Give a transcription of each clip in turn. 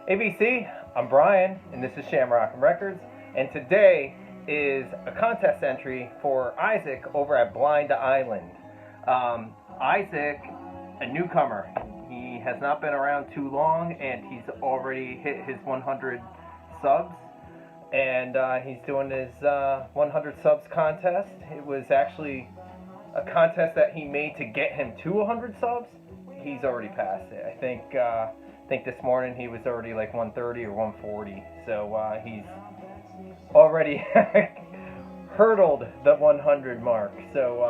ABC, I'm Brian, and this is Shamrock'n Records, and today is a contest entry for Isaac over at Blind Island. Isaac, a newcomer, he has not been around too long, and he's already hit his 100 subs, and he's doing his 100 subs contest. It was actually a contest that he made to get him to 100 subs. He's already passed it. I think this morning he was already like 130 or 140. So he's already hurdled the 100 mark. So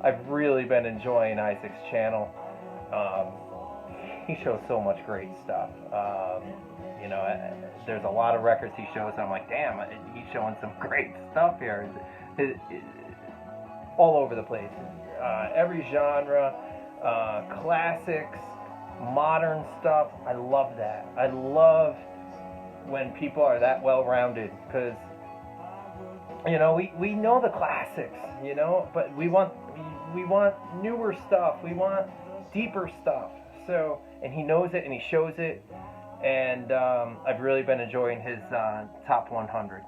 I've really been enjoying Isaac's channel. He shows so much great stuff. There's a lot of records he shows. I'm like, damn, he's showing some great stuff here. All over the place. Every genre, classics, modern stuff. I love that. I love when people are that well-rounded, because we know the classics, but we want newer stuff. We want deeper stuff. So, and he knows it and he shows it, and I've really been enjoying his top 100.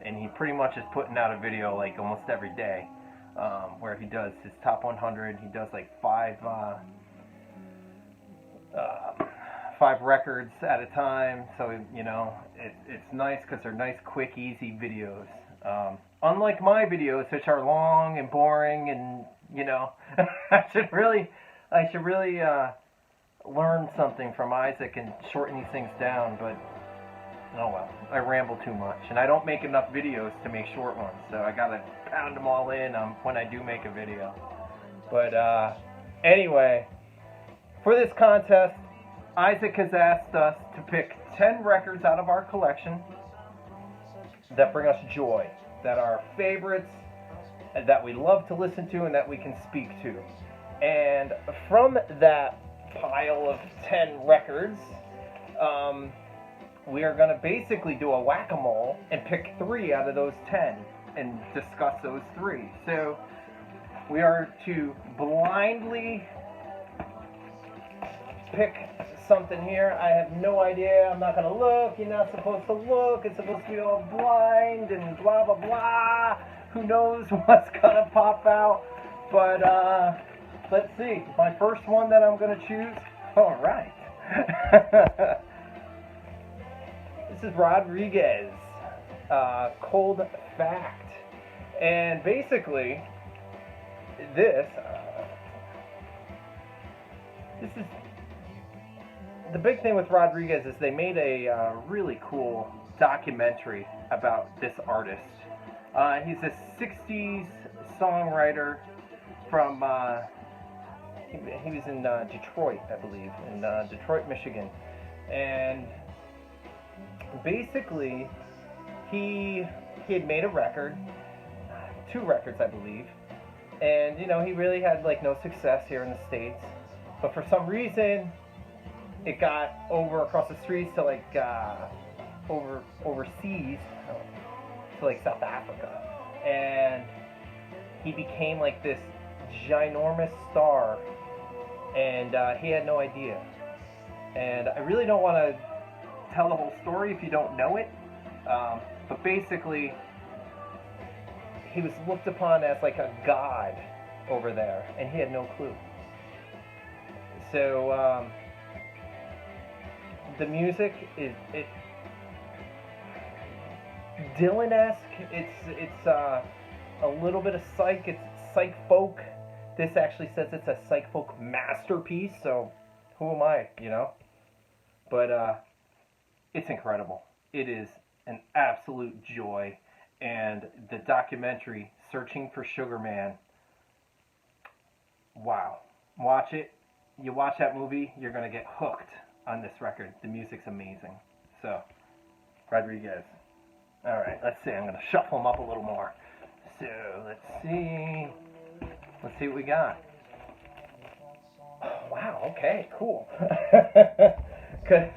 And he pretty much is putting out a video like almost every day, where he does his top 100. He does like five records at a time. So it's nice because they're nice, quick, easy videos. Unlike my videos, which are long and boring, and I should really learn something from Isaac and shorten these things down. But oh well, I ramble too much, and I don't make enough videos to make short ones, so I gotta pound them all in when I do make a video. But anyway, for this contest, Isaac has asked us to pick 10 records out of our collection that bring us joy, that are favorites, that we love to listen to, and that we can speak to. And from that pile of 10 records, we are going to basically do a whack-a-mole and pick 3 out of those 10 and discuss those 3. So we are to blindly pick something here. I have no idea. I'm not going to look. You're not supposed to look. It's supposed to be all blind and blah, blah, blah. Who knows what's going to pop out. But let's see. My first one that I'm going to choose. All right. This is Rodriguez, Cold Fact. And basically, this is the big thing with Rodriguez is they made a really cool documentary about this artist. He's a 60s songwriter from, he was in Detroit, I believe, in Detroit, Michigan. And basically, he had made a record, 2 records, I believe. And, he really had, like, no success here in the States. But for some reason, it got over across the streets to like overseas to like South Africa, and he became like this ginormous star, and he had no idea. And I really don't want to tell the whole story if you don't know it, but basically he was looked upon as like a god over there, and he had no clue. So the music is Dylan-esque. It's a little bit of psych. It's psych folk. This actually says it's a psych folk masterpiece. So who am I, But it's incredible. It is an absolute joy. And the documentary, Searching for Sugar Man. Wow. Watch it. You watch that movie, you're going to get hooked on this record. The music's amazing. So, Rodriguez. Alright, let's see. I'm going to shuffle them up a little more. So, let's see. Let's see what we got. Oh, wow, okay, cool. Because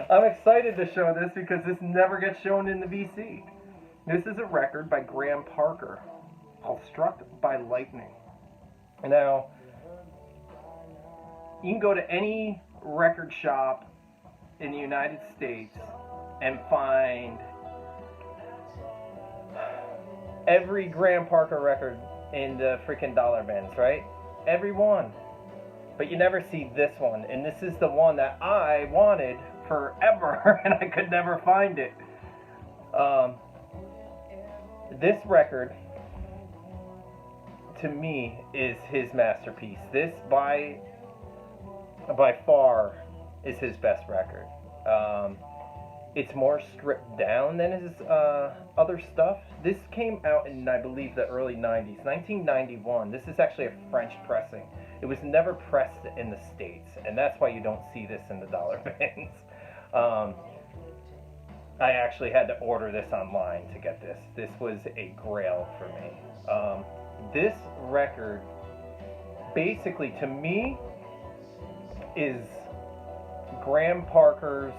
I'm excited to show this because this never gets shown in the VC. This is a record by Graham Parker called Struck by Lightning. Now, you can go to any record shop in the United States and find every Graham Parker record in the freaking dollar bins, right? Every one. But you never see this one. And this is the one that I wanted forever, and I could never find it. This record, to me, is his masterpiece. This, by far, is his best record. It's more stripped down than his other stuff. This came out in, I believe, the early 90s, 1991. This is actually a French pressing. It was never pressed in the States, and that's why you don't see this in the dollar bins. I actually had to order this online to get this. This was a grail for me. This record, basically, to me, is Graham Parker's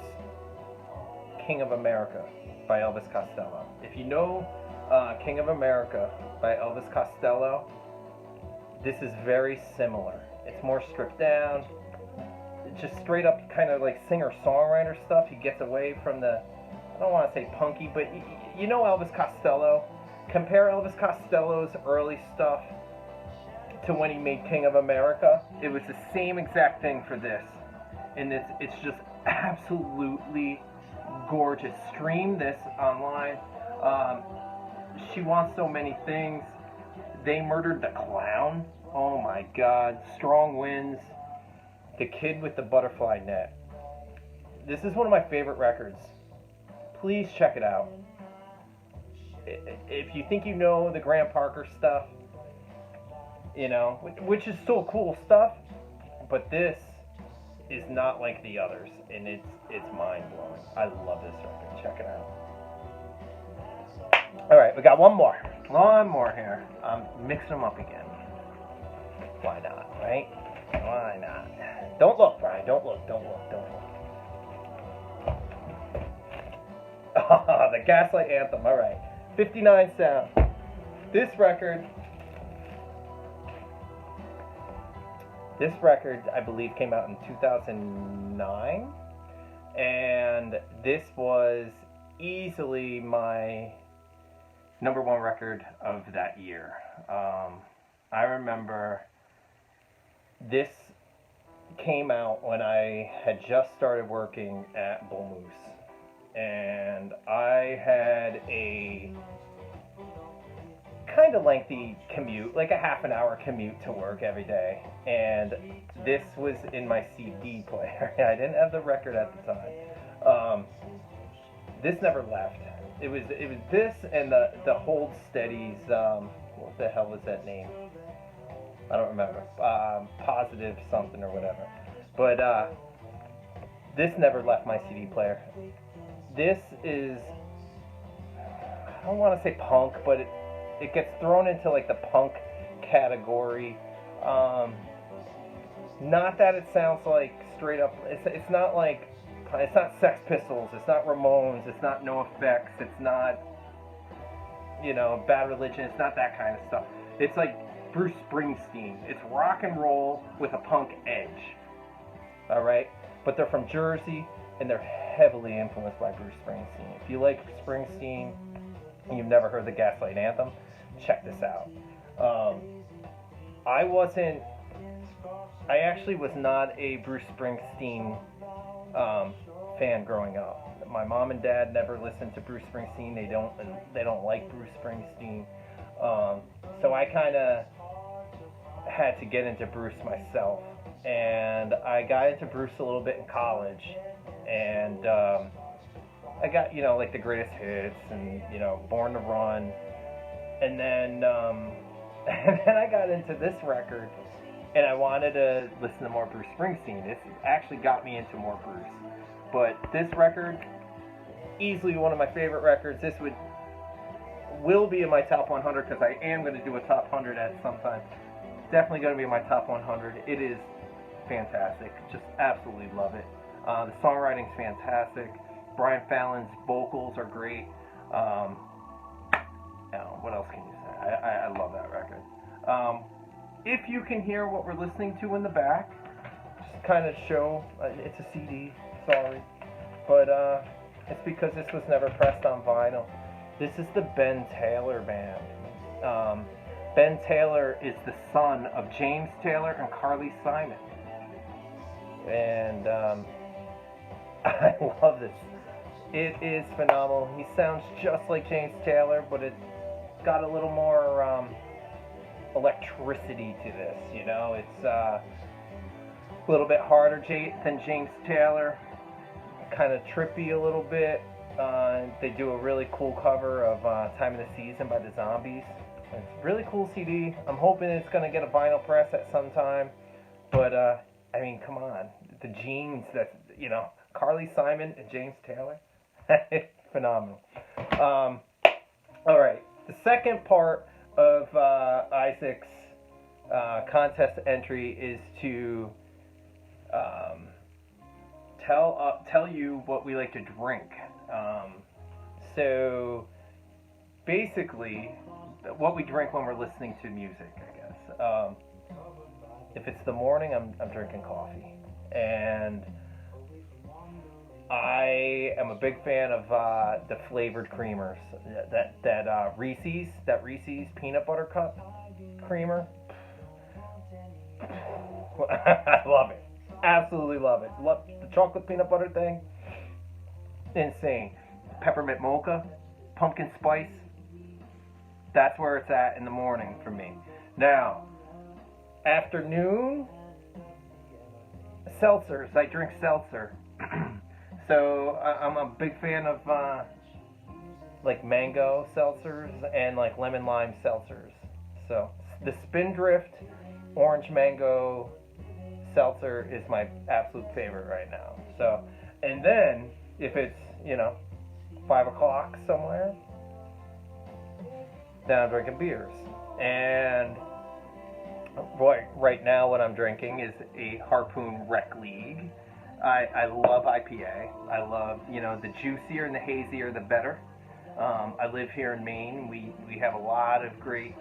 King of America by Elvis Costello. If you know King of America by Elvis Costello, this is very similar. It's more stripped down. It's just straight up kind of like singer-songwriter stuff. He gets away from the, I don't want to say punky, but you know Elvis Costello. Compare Elvis Costello's early stuff to when he made King of America. It was the same exact thing for this. And it's just absolutely gorgeous. Stream this online. She Wants So Many Things. They Murdered the Clown. Oh my God. Strong Winds. The Kid with the Butterfly Net. This is one of my favorite records. Please check it out. If you think you know the Graham Parker stuff, you know, which is still cool stuff, but this is not like the others, and it's mind-blowing. I love this record. Check it out. Alright, we got one more here. I'm mixing them up again. Why not, right? Why not? Don't look, Brian. Don't look. The Gaslight Anthem. Alright. 59 sound. This record, I believe, came out in 2009. And this was easily my number one record of that year. I remember this came out when I had just started working at Bull Moose, and I had a kind of lengthy commute, like a half an hour commute to work every day, and this was in my CD player. I didn't have the record at the time. This never left. It was this and the Hold Steady's, what the hell was that name? I don't remember. Positive something or whatever. But this never left my CD player. This is, I don't want to say punk, but it gets thrown into like the punk category. Not that it sounds like straight up, it's not like, it's not Sex Pistols, it's not Ramones, it's not No Effects, it's not, you know, Bad Religion, it's not that kind of stuff. It's like Bruce Springsteen. It's rock and roll with a punk edge. Alright? But they're from Jersey, and they're heavily influenced by Bruce Springsteen. If you like Springsteen, and you've never heard the Gaslight Anthem, check this out. I actually was not a Bruce Springsteen fan growing up. My mom and dad never listened to Bruce Springsteen. They don't like Bruce Springsteen. So I kind of had to get into Bruce myself, and I got into Bruce a little bit in college, and I got, you know, like the greatest hits and, you know, Born to Run, and then I got into this record, and I wanted to listen to more Bruce Springsteen. This actually got me into more Bruce. But this record, easily one of my favorite records. This will be in my top 100, because I am going to do a top 100 at some time. Definitely going to be in my top 100. It is fantastic. Just absolutely love it. The songwriting's fantastic. Brian Fallon's vocals are great. What else can you say? I love that record. If you can hear what we're listening to in the back, just kind of show, it's a CD, sorry. but it's because this was never pressed on vinyl. This is the Ben Taylor band. Ben Taylor is the son of James Taylor and Carly Simon. And I love this. It is phenomenal. He sounds just like James Taylor, but it's got a little more electricity to this, you know. It's a little bit harder than James Taylor, kind of trippy a little bit. They do a really cool cover of Time of the Season by the Zombies. It's a really cool CD. I'm hoping it's going to get a vinyl press at some time. But, I mean, come on. The genes that, you know, Carly Simon and James Taylor. Phenomenal. All right. The second part of Isaac's contest entry is to tell you what we like to drink. So basically, what we drink when we're listening to music, I guess. If it's the morning, I'm drinking coffee, and I am a big fan of the flavored creamers. That Reese's peanut butter cup creamer. I love it. Absolutely love it. Love the chocolate peanut butter thing. Insane. Peppermint mocha, pumpkin spice. That's where it's at in the morning for me. Now, afternoon, seltzers. I drink seltzer. So I'm a big fan of like mango seltzers and like lemon lime seltzers. So the Spindrift orange mango seltzer is my absolute favorite right now. So, and then if it's, you know, 5 o'clock somewhere, then I'm drinking beers. And right now what I'm drinking is a Harpoon Rec League. I love IPA. I love, you know, the juicier and the hazier the better. I live here in Maine. We have a lot of great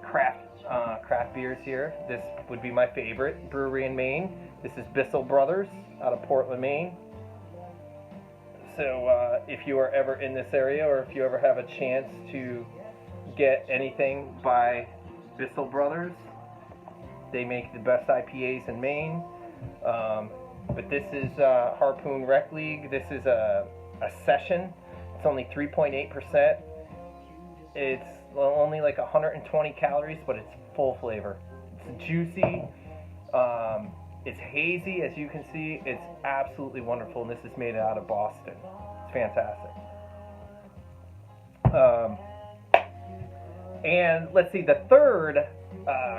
craft beers here. This would be my favorite brewery in Maine. This is Bissell Brothers out of Portland, Maine. So if you are ever in this area, or if you ever have a chance to get anything by Bissell Brothers, they make the best IPAs in Maine. But this is Harpoon Rec League. This is a session. It's only 3.8%. It's only like 120 calories, but it's full flavor. It's juicy. It's hazy, as you can see. It's absolutely wonderful, and this is made out of Boston. It's fantastic. And let's see, the third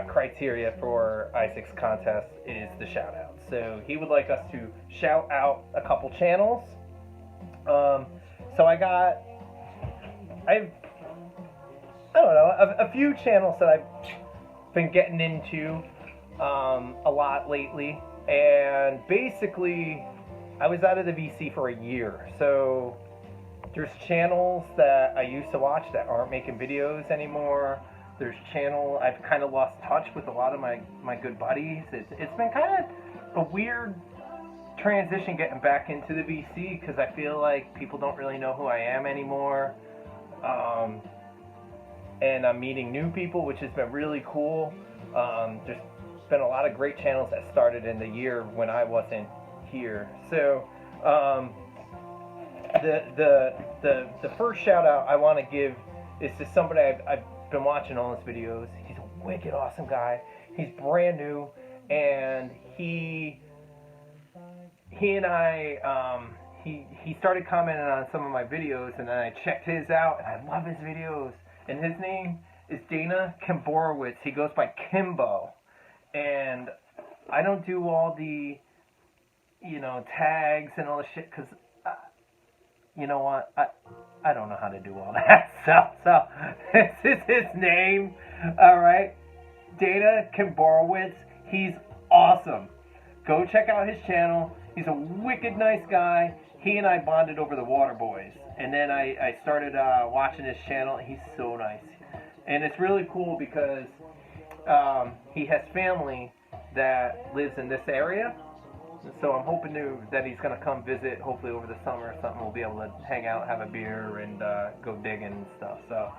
criteria for Isaac's contest is the shout out. So he would like us to shout out a couple channels. So I don't know, a few channels that I've been getting into a lot lately. And basically, I was out of the VC for a year. So there's channels that I used to watch that aren't making videos anymore. There's channel, I've kind of lost touch with a lot of my good buddies. It's been kind of a weird transition getting back into the VC, because I feel like people don't really know who I am anymore. And I'm meeting new people, which has been really cool. There's been a lot of great channels that started in the year when I wasn't here. So the first shout out I want to give is to somebody I've been watching all his videos. He's a wicked awesome guy. He's brand new, and he and I he started commenting on some of my videos, and then I checked his out, and I love his videos. And his name is Dana Kimborowitz. He goes by Kimbo. And I don't do all the, you know, tags and all the shit, because, you know what, I don't know how to do all that. So this is his name, all right? Dana Kimborowitz. He's awesome. Go check out his channel. He's a wicked nice guy. He and I bonded over the Water Boys. And then I started watching his channel. He's so nice. And it's really cool because he has family that lives in this area. So I'm hoping that he's going to come visit, hopefully over the summer or something. We'll be able to hang out, have a beer, and go digging and stuff. So,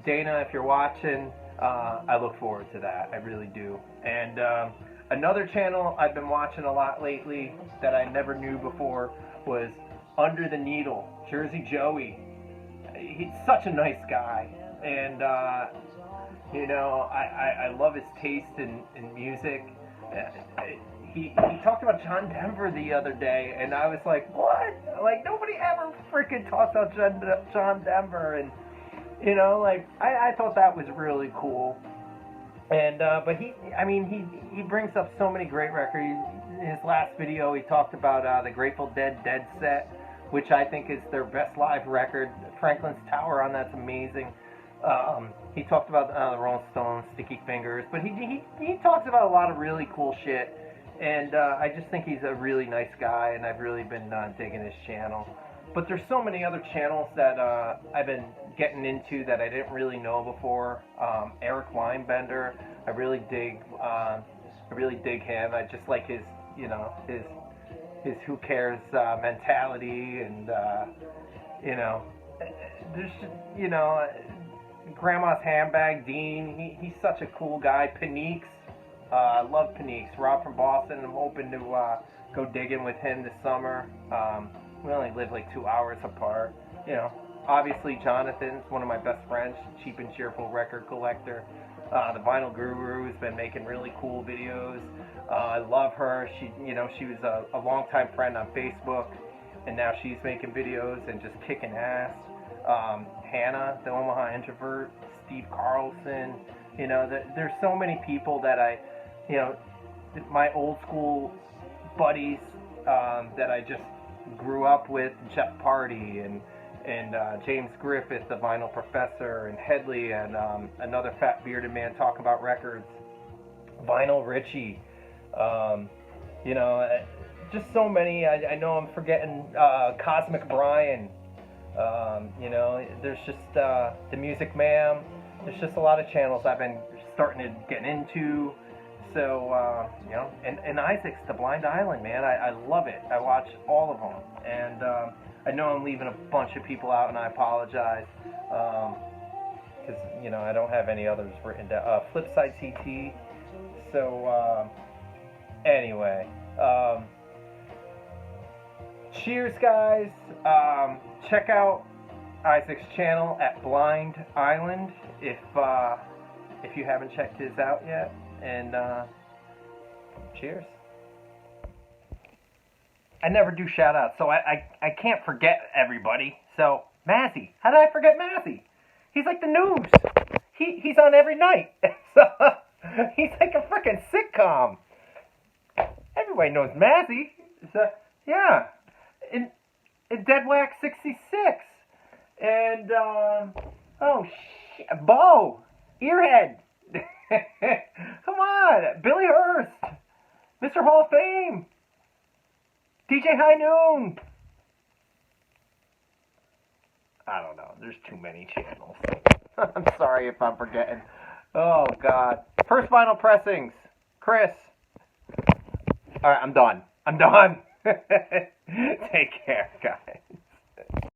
Dana, if you're watching, I look forward to that. I really do. And another channel I've been watching a lot lately that I never knew before was Under the Needle, Jersey Joey. He's such a nice guy. And, you know, I love his taste in music. He talked about John Denver the other day, and I was like, what? Like, nobody ever freaking talks about John Denver, and, you know, like, I thought that was really cool. And, but he brings up so many great records. In his last video, he talked about the Grateful Dead Set, which I think is their best live record. Franklin's Tower on that's amazing. He talked about the Rolling Stones, Sticky Fingers, but he talks about a lot of really cool shit. And I just think he's a really nice guy, and I've really been digging his channel. But there's so many other channels that I've been getting into that I didn't really know before. Eric Weinbender, I really dig him. I just like his, you know, his who cares mentality, and you know, there's just, you know, Grandma's Handbag, Dean. He's such a cool guy. Paniques. I love Paniques. Rob from Boston. I'm hoping to go digging with him this summer. We only live like 2 hours apart. You know, obviously Jonathan's one of my best friends, Cheap and Cheerful record collector. The Vinyl Guru has been making really cool videos. I love her. She was a longtime friend on Facebook, and now she's making videos and just kicking ass. Hannah, the Omaha Introvert, Steve Carlson. You know, there's so many people that you know, my old school buddies that I just grew up with, Jeff Party and James Griffith, the Vinyl Professor, and Headley, and another fat bearded man talking about records, Vinyl Richie, you know, just so many. I know I'm forgetting Cosmic Brian, you know, there's just the Music Ma'am. There's just a lot of channels I've been starting to get into. So, you know, and Isaac's The Blind Island, man. I love it. I watch all of them. And I know I'm leaving a bunch of people out, and I apologize. Because, you know, I don't have any others written down. Flipside CT. So, anyway. Cheers, guys. Check out Isaac's channel at Blind Island if you haven't checked his out yet. And cheers. I never do shout outs, so I can't forget everybody. So Mazzy, how did I forget Mazzy? He's like the news. He's on every night. So he's like a freaking sitcom. Everybody knows Mazzy. So yeah, in Dead Wax 66. And oh shit, Bo, Earhead. Come on, Billy Hurst, Mr. Hall of Fame, DJ High Noon. I don't know. There's too many channels. I'm sorry if I'm forgetting. Oh God. First Vinyl Pressings, Chris. All right, I'm done. Take care, guys.